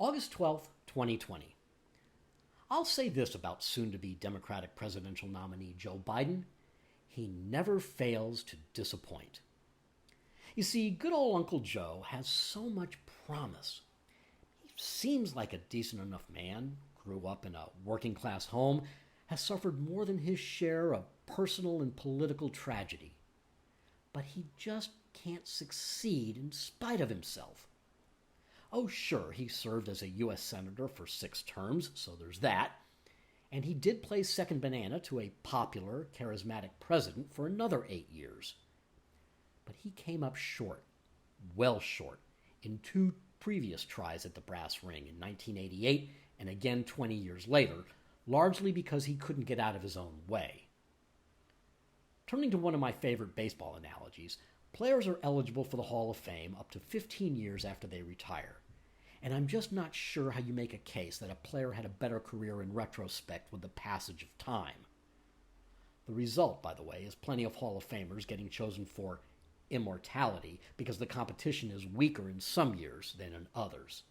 August 12th, 2020. I'll say this about soon-to-be Democratic presidential nominee Joe Biden. He never fails to disappoint. You see, good old Uncle Joe has so much promise. He seems like a decent enough man, grew up in a working-class home, has suffered more than his share of personal and political tragedy. But he just can't succeed in spite of himself. Oh, sure, he served as a U.S. Senator for 6 terms, so there's that. And he did play second banana to a popular, charismatic president for another 8 years. But he came up short, well short, in 2 previous tries at the brass ring in 1988 and again 20 years later, largely because he couldn't get out of his own way. Turning to one of my favorite baseball analogies, players are eligible for the Hall of Fame up to 15 years after they retire. And I'm just not sure how you make a case that a player had a better career in retrospect with the passage of time. The result, by the way, is plenty of Hall of Famers getting chosen for immortality because the competition is weaker in some years than in others.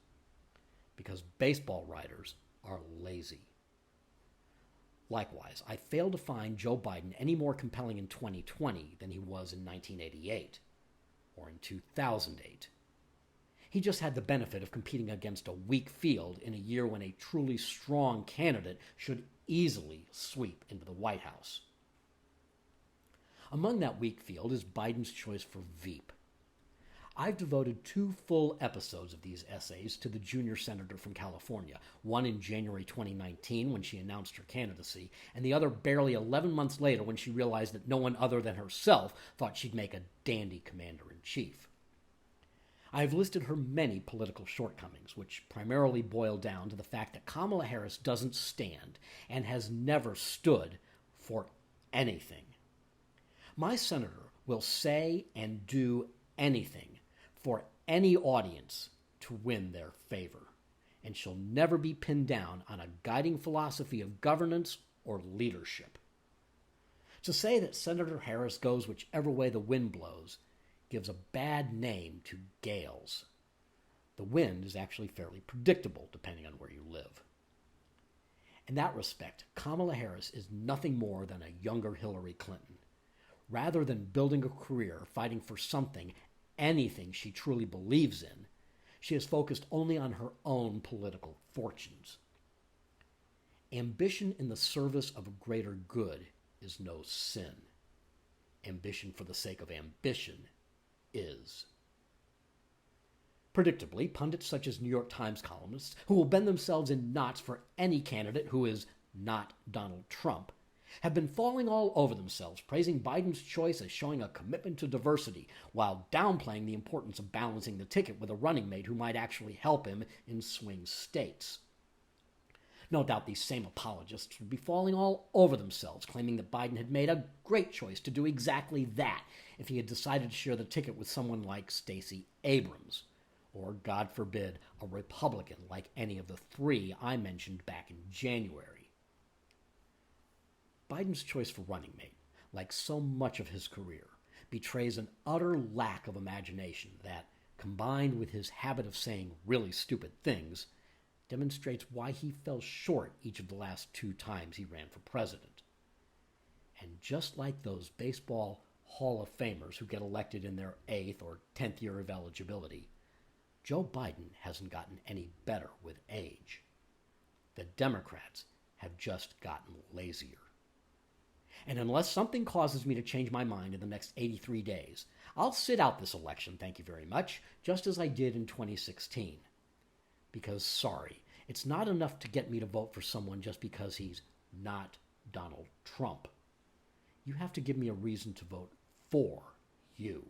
Because baseball writers are lazy. Likewise, I fail to find Joe Biden any more compelling in 2020 than he was in 1988 or in 2008. He just had the benefit of competing against a weak field in a year when a truly strong candidate should easily sweep into the White House. Among that weak field is Biden's choice for Veep. I've devoted 2 full episodes of these essays to the junior senator from California, one in January 2019 when she announced her candidacy, and the other barely 11 months later when she realized that no one other than herself thought she'd make a dandy commander-in-chief. I've listed her many political shortcomings, which primarily boil down to the fact that Kamala Harris doesn't stand and has never stood for anything. My senator will say and do anything for any audience to win their favor, and she'll never be pinned down on a guiding philosophy of governance or leadership. To say that Senator Harris goes whichever way the wind blows gives a bad name to gales. The wind is actually fairly predictable depending on where you live. In that respect, Kamala Harris is nothing more than a younger Hillary Clinton. Rather than building a career fighting for something, anything she truly believes in, she is focused only on her own political fortunes. Ambition in the service of a greater good is no sin. Ambition for the sake of ambition is. Predictably, pundits such as New York Times columnists, who will bend themselves in knots for any candidate who is not Donald Trump, have been falling all over themselves, praising Biden's choice as showing a commitment to diversity, while downplaying the importance of balancing the ticket with a running mate who might actually help him in swing states. No doubt these same apologists would be falling all over themselves, claiming that Biden had made a great choice to do exactly that if he had decided to share the ticket with someone like Stacey Abrams, or, God forbid, a Republican like any of the 3 I mentioned back in January. Biden's choice for running mate, like so much of his career, betrays an utter lack of imagination that, combined with his habit of saying really stupid things, demonstrates why he fell short each of the last 2 times he ran for president. And just like those baseball Hall of Famers who get elected in their 8th or 10th year of eligibility, Joe Biden hasn't gotten any better with age. The Democrats have just gotten lazier. And unless something causes me to change my mind in the next 83 days, I'll sit out this election, thank you very much, just as I did in 2016. Because, sorry, it's not enough to get me to vote for someone just because he's not Donald Trump. You have to give me a reason to vote for you.